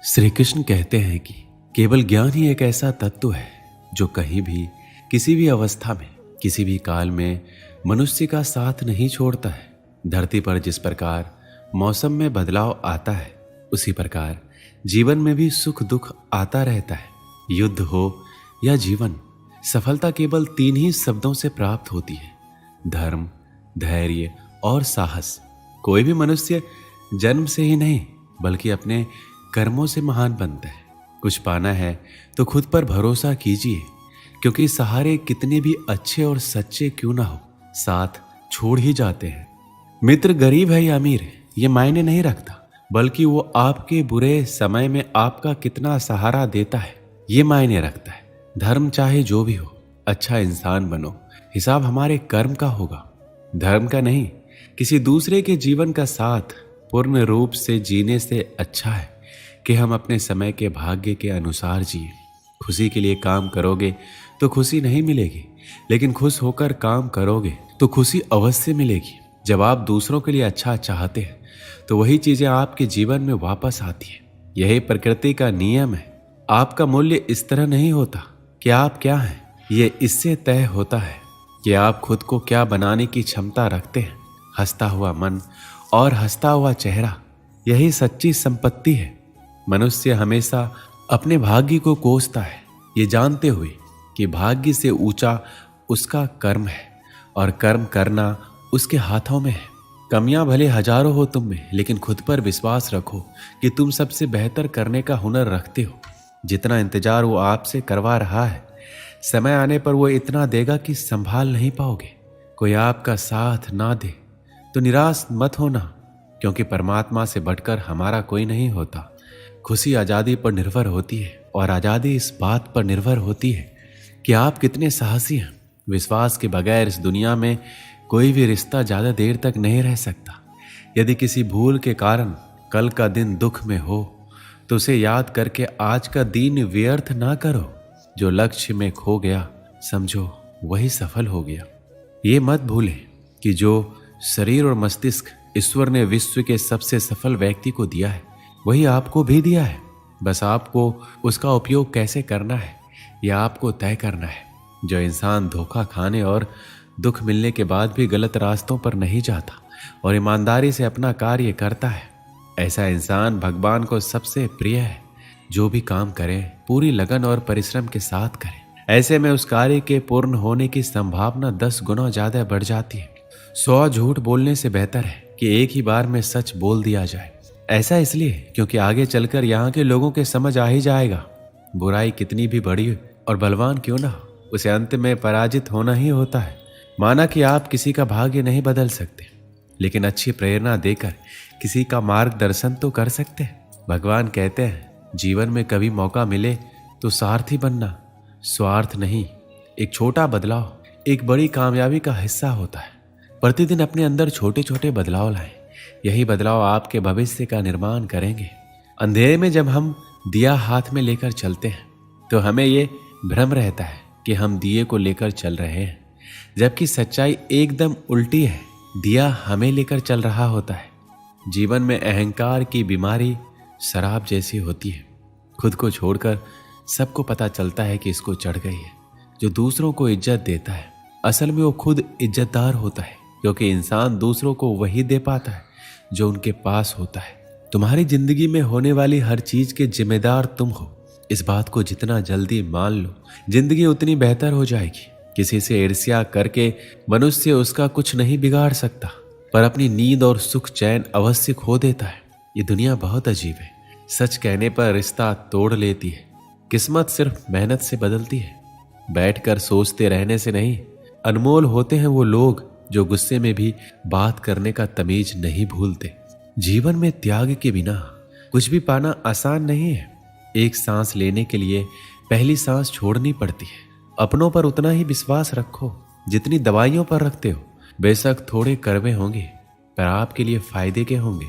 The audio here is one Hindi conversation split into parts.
श्री कृष्ण कहते हैं कि केवल ज्ञान ही एक ऐसा तत्व है जो कहीं भी, किसी भी अवस्था में, किसी भी काल में मनुष्य का साथ नहीं छोड़ता है। धरती पर जिस प्रकार मौसम में बदलाव आता है, उसी प्रकार जीवन में भी सुख दुख आता रहता है। युद्ध हो या जीवन, सफलता केवल 3 ही शब्दों से प्राप्त होती है: धर्म, धैर्य और साहस। कोई भी मनुष्य जन्म से ही नहीं बल्कि अपने कर्मों से महान बनता है। कुछ पाना है तो खुद पर भरोसा कीजिए, क्योंकि सहारे कितने भी अच्छे और सच्चे क्यों ना हो, साथ छोड़ ही जाते हैं। मित्र गरीब है या अमीर, ये मायने नहीं रखता, बल्कि वो आपके बुरे समय में आपका कितना सहारा देता है, ये मायने रखता है। धर्म चाहे जो भी हो, अच्छा इंसान बनो, हिसाब हमारे कर्म का होगा, धर्म का नहीं। किसी दूसरे के जीवन का साथ पूर्ण रूप से जीने से अच्छा है कि हम अपने समय के भाग्य के अनुसार जिए। खुशी के लिए काम करोगे तो खुशी नहीं मिलेगी, लेकिन खुश होकर काम करोगे तो खुशी अवश्य मिलेगी। जब आप दूसरों के लिए अच्छा चाहते हैं तो वही चीजें आपके जीवन में वापस आती है। यही प्रकृति का नियम है। आपका मूल्य इस तरह नहीं होता कि आप क्या हैं, ये इससे तय होता है कि आप खुद को क्या बनाने की क्षमता रखते हैं। हंसता हुआ मन और हंसता हुआ चेहरा, यही सच्ची संपत्ति है। मनुष्य हमेशा अपने भाग्य को कोसता है, ये जानते हुए कि भाग्य से ऊंचा उसका कर्म है और कर्म करना उसके हाथों में है। कमियां भले हजारों हो तुम में, लेकिन खुद पर विश्वास रखो कि तुम सबसे बेहतर करने का हुनर रखते हो। जितना इंतजार वो आपसे करवा रहा है, समय आने पर वो इतना देगा कि संभाल नहीं पाओगे। कोई आपका साथ ना दे तो निराश मत होना, क्योंकि परमात्मा से बढ़कर हमारा कोई नहीं होता। खुशी आज़ादी पर निर्भर होती है, और आज़ादी इस बात पर निर्भर होती है कि आप कितने साहसी हैं। विश्वास के बगैर इस दुनिया में कोई भी रिश्ता ज़्यादा देर तक नहीं रह सकता। यदि किसी भूल के कारण कल का दिन दुख में हो तो उसे याद करके आज का दिन व्यर्थ ना करो। जो लक्ष्य में खो गया, समझो वही सफल हो गया। ये मत भूलें कि जो शरीर और मस्तिष्क ईश्वर ने विश्व के सबसे सफल व्यक्ति को दिया है, वही आपको भी दिया है। बस आपको उसका उपयोग कैसे करना है, यह आपको तय करना है। जो इंसान धोखा खाने और दुख मिलने के बाद भी गलत रास्तों पर नहीं जाता और ईमानदारी से अपना कार्य करता है, ऐसा इंसान भगवान को सबसे प्रिय है। जो भी काम करें पूरी लगन और परिश्रम के साथ करें, ऐसे में उस कार्य के पूर्ण होने की संभावना 10 गुना ज्यादा बढ़ जाती है। 100 झूठ बोलने से बेहतर है कि एक ही बार में सच बोल दिया जाए। ऐसा इसलिए क्योंकि आगे चलकर यहाँ के लोगों के समझ आ ही जाएगा, बुराई कितनी भी बड़ी और बलवान क्यों ना हो, उसे अंत में पराजित होना ही होता है। माना कि आप किसी का भाग्य नहीं बदल सकते, लेकिन अच्छी प्रेरणा देकर किसी का मार्गदर्शन तो कर सकते हैं। भगवान कहते हैं, जीवन में कभी मौका मिले तो सारथी बनना, स्वार्थ नहीं। एक छोटा बदलाव एक बड़ी कामयाबी का हिस्सा होता है। प्रतिदिन अपने अंदर छोटे छोटे बदलाव लाएं, यही बदलाव आपके भविष्य का निर्माण करेंगे। अंधेरे में जब हम दिया हाथ में लेकर चलते हैं तो हमें ये भ्रम रहता है कि हम दिए को लेकर चल रहे हैं, जबकि सच्चाई एकदम उल्टी है। दिया हमें लेकर चल रहा होता है। जीवन में अहंकार की बीमारी शराब जैसी होती है। खुद को छोड़कर सबको पता चलता है कि इसको चढ़ गई है। जो दूसरों को इज्जत देता है, असल में वो खुद इज्जतदार होता है, क्योंकि इंसान दूसरों को वही दे पाता है जो उनके पास होता है। तुम्हारी जिंदगी में होने वाली हर चीज के जिम्मेदार तुम हो। इस बात को जितना जल्दी मान लो, जिंदगी उतनी बेहतर हो जाएगी। किसी से ईर्ष्या करके मनुष्य उसका कुछ नहीं बिगाड़ सकता, पर अपनी नींद और सुख चैन अवश्य खो देता है। ये दुनिया बहुत अजीब है। सच कहने पर रिश्ता तोड़ लेती है, किस्मत सिर्फ मेहनत से बदलती है। बैठकर सोचते रहने से नहीं। अनमोल होते हैं वो लोग जो गुस्से में भी बात करने का तमीज नहीं भूलते। जीवन में त्याग के बिना कुछ भी पाना आसान नहीं है। एक सांस लेने के लिए पहली सांस छोड़नी पड़ती है। अपनों पर उतना ही विश्वास रखो जितनी दवाइयों पर रखते हो। बेशक थोड़े कर्मे होंगे, पर आपके लिए फायदे के होंगे।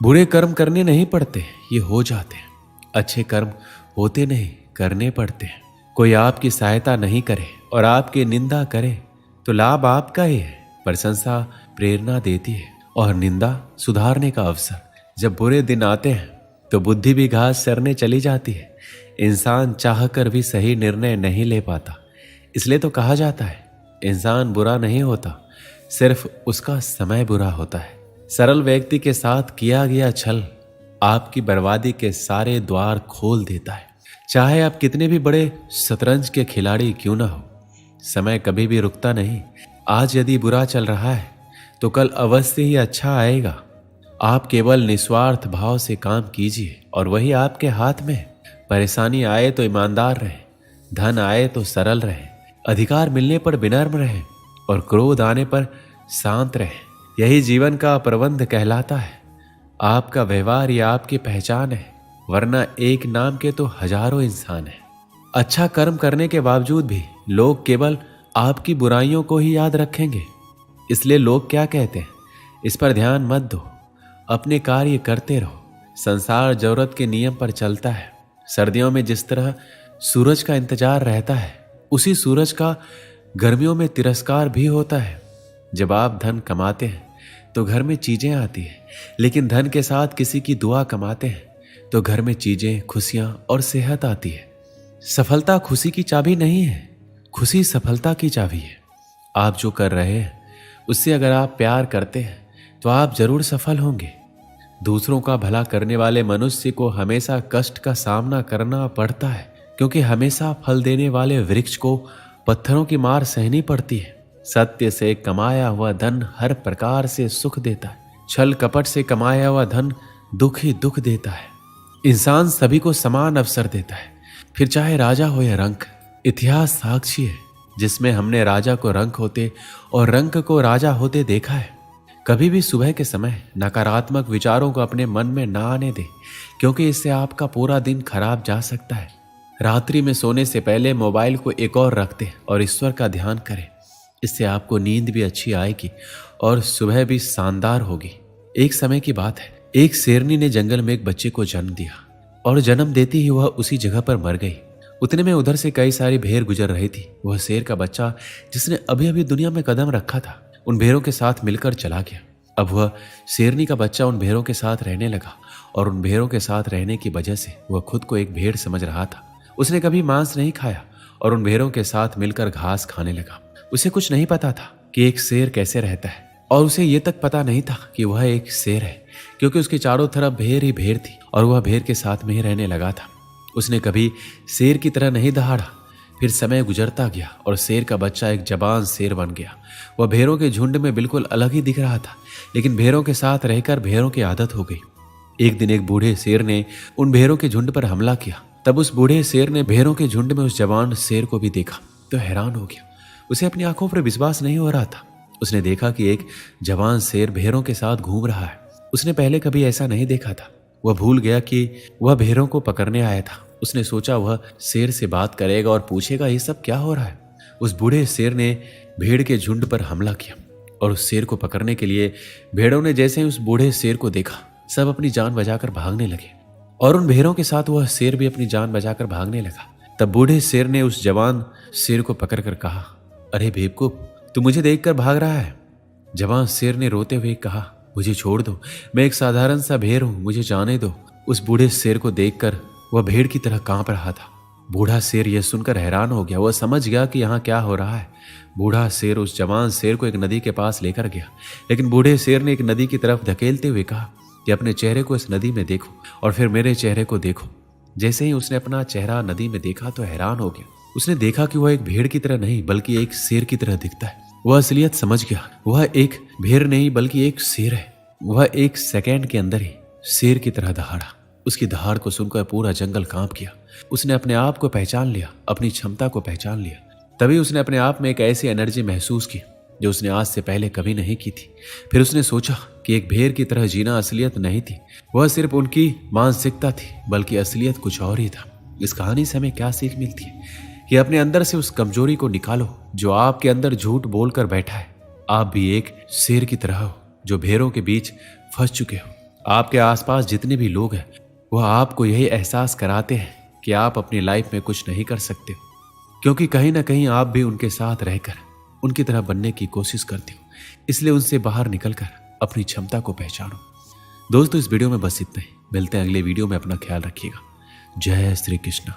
बुरे कर्म करने नहीं पड़ते, ये हो जाते हैं। अच्छे कर्म होते नहीं, करने पड़ते हैं। कोई आपकी सहायता नहीं करे और आपकी निंदा करे तो लाभ आपका ही है। प्रशंसा प्रेरणा देती है और निंदा सुधारने का अवसर। जब बुरे दिन आते हैं तो बुद्धि भी घास चरने चली जाती है। इंसान चाह कर भी सही निर्णय नहीं ले पाता। इसलिए तो कहा जाता है इंसान बुरा नहीं होता, सिर्फ उसका समय बुरा होता है। सरल व्यक्ति के साथ किया गया छल आपकी बर्बादी के सारे द्वार खोल देता है। चाहे आप कितने भी बड़े शतरंज के खिलाड़ी क्यों ना हो, समय कभी भी रुकता नहीं। आज यदि बुरा चल रहा है तो कल अवश्य ही अच्छा आएगा। आप केवल निस्वार्थ भाव से काम कीजिए और वही आपके हाथ में है। परेशानी आए तो ईमानदार रहे, धन आए तो सरल रहे, अधिकार मिलने पर विनम्र रहे और क्रोध आने पर शांत रहे। यही जीवन का प्रबंध कहलाता है। आपका व्यवहार या आपकी पहचान है, वरना एक नाम के तो हजारों इंसान हैं। अच्छा कर्म करने के बावजूद भी लोग केवल आपकी बुराइयों को ही याद रखेंगे। इसलिए लोग क्या कहते हैं इस पर ध्यान मत दो, अपने कार्य करते रहो। संसार जरूरत के नियम पर चलता है। सर्दियों में जिस तरह सूरज का इंतजार रहता है, उसी सूरज का गर्मियों में तिरस्कार भी होता है। जब आप धन कमाते हैं तो घर में चीजें आती हैं, लेकिन धन के साथ किसी की दुआ कमाते हैं तो घर में चीजें, खुशियां और सेहत आती है। सफलता खुशी की चाबी नहीं है, खुशी सफलता की चाबी है। आप जो कर रहे हैं उससे अगर आप प्यार करते हैं तो आप जरूर सफल होंगे। दूसरों का भला करने वाले मनुष्य को हमेशा कष्ट का सामना करना पड़ता है, क्योंकि हमेशा फल देने वाले वृक्ष को पत्थरों की मार सहनी पड़ती है। सत्य से कमाया हुआ धन हर प्रकार से सुख देता है, छल कपट से कमाया हुआ धन दुख ही दुख देता है। इंसान सभी को समान अवसर देता है, फिर चाहे राजा हो या रंक। इतिहास साक्षी है, जिसमें हमने राजा को रंक होते और रंक को राजा होते देखा है। कभी भी सुबह के समय नकारात्मक विचारों को अपने मन में ना आने दे, क्योंकि इससे आपका पूरा दिन खराब जा सकता है। रात्रि में सोने से पहले मोबाइल को एक और रख दें और ईश्वर का ध्यान करें। इससे आपको नींद भी अच्छी आएगी और सुबह भी शानदार होगी। एक समय की बात है, एक शेरनी ने जंगल में एक बच्चे को जन्म दिया और जन्म देती ही वह उसी जगह पर मर गई। उतने में उधर से कई सारी भेड़ गुजर रही थी। वह शेर का बच्चा, जिसने अभी अभी दुनिया में कदम रखा था, उन भेड़ों के साथ मिलकर चला गया। अब वह शेरनी का बच्चा उन भेड़ों के साथ रहने लगा और उन भेड़ों के साथ रहने की वजह से वह खुद को एक भेड़ समझ रहा था। उसने कभी मांस नहीं खाया और उन भेड़ों के साथ मिलकर घास खाने लगा। उसे कुछ नहीं पता था कि एक शेर कैसे रहता है, और उसे ये तक पता नहीं था कि वह एक शेर है, क्योंकि उसके चारों तरफ भेड़ ही भेड़ थी और वह भेड़ के साथ में ही रहने लगा था। उसने कभी शेर की तरह नहीं दहाड़ा। फिर समय गुजरता गया और शेर का बच्चा एक जवान शेर बन गया। वह भेड़ों के झुंड में बिल्कुल अलग ही दिख रहा था, लेकिन भेड़ों के साथ रहकर भेड़ों की आदत हो गई। एक दिन एक बूढ़े शेर ने उन भेड़ों के झुंड पर हमला किया। तब उस बूढ़े शेर ने भेड़ों के झुंड में उस जवान शेर को भी देखा तो हैरान हो गया। उसे अपनी आंखों पर विश्वास नहीं हो रहा था। उसने देखा कि एक जवान शेर भेड़ों के साथ घूम रहा है। उसने पहले कभी ऐसा नहीं देखा था। वह भूल गया कि वह भेड़ों को पकड़ने आया था। उसने सोचा वह शेर से बात करेगा और पूछेगा ये सब क्या हो रहा है। उस बूढ़े शेर ने भेड़ के झुंड पर हमला किया और उस शेर को पकड़ने के लिए भेड़ों ने जैसे ही उस बूढ़े शेर को देखा, सब अपनी जान बचाकर भागने लगे और उन भेड़ों के साथ वह शेर भी अपनी जान बचाकर भागने लगा। तब बूढ़े शेर ने उस जवान शेर को पकड़कर कहा, अरे बेवकूफ, तू मुझे देखकर भाग रहा है। जवान शेर ने रोते हुए कहा, मुझे छोड़ दो, मैं एक साधारण सा भेड़ हूं, मुझे जाने दो। उस बूढ़े शेर को देखकर वह भेड़ की तरह कांप रहा था। बूढ़ा शेर यह सुनकर हैरान हो गया। वह समझ गया कि यहाँ क्या हो रहा है। बूढ़ा शेर उस जवान शेर को एक नदी के पास लेकर गया, लेकिन बूढ़े शेर ने एक नदी की तरफ धकेलते हुए कहा कि अपने चेहरे को इस नदी में देखो और फिर मेरे चेहरे को देखो। जैसे ही उसने अपना चेहरा नदी में देखा तो हैरान हो गया। उसने देखा कि वह एक भेड़ की तरह नहीं बल्कि एक शेर की तरह दिखता है। वह असलियत समझ गया। वह एक भेड़ नहीं बल्कि एक शेर है। वह एक सेकेंड के अंदर ही शेर की तरह दहाड़ा। उसकी दहाड़ को सुनकर पूरा जंगल कांप गया। उसने अपने आप को पहचान लिया, अपनी क्षमता को पहचान लिया। तभी उसने अपने आप में एक ऐसी एनर्जी महसूस की जो उसने आज से पहले कभी नहीं की थी। फिर उसने सोचा कि एक भेड़ की तरह जीना असलियत नहीं थी, वह सिर्फ उनकी मानसिकता थी, बल्कि असलियत कुछ और ही था। इस कहानी से हमें क्या सीख मिलती है कि अपने अंदर से उस कमजोरी को निकालो जो आपके अंदर झूठ बोलकर बैठा है। आप भी एक शेर की तरह हो जो भेड़ों के बीच फंस चुके हो। आपके आसपास जितने भी लोग हैं वह आपको यही एहसास कराते हैं कि आप अपनी लाइफ में कुछ नहीं कर सकते हो, क्योंकि कहीं ना कहीं आप भी उनके साथ रहकर उनकी तरह बनने की कोशिश करते हो। इसलिए उनसे बाहर निकलकर अपनी क्षमता को पहचानो। दोस्तों, इस वीडियो में बस इतना ही। मिलते हैं अगले वीडियो में, अपना ख्याल रखिएगा। जय श्री कृष्ण।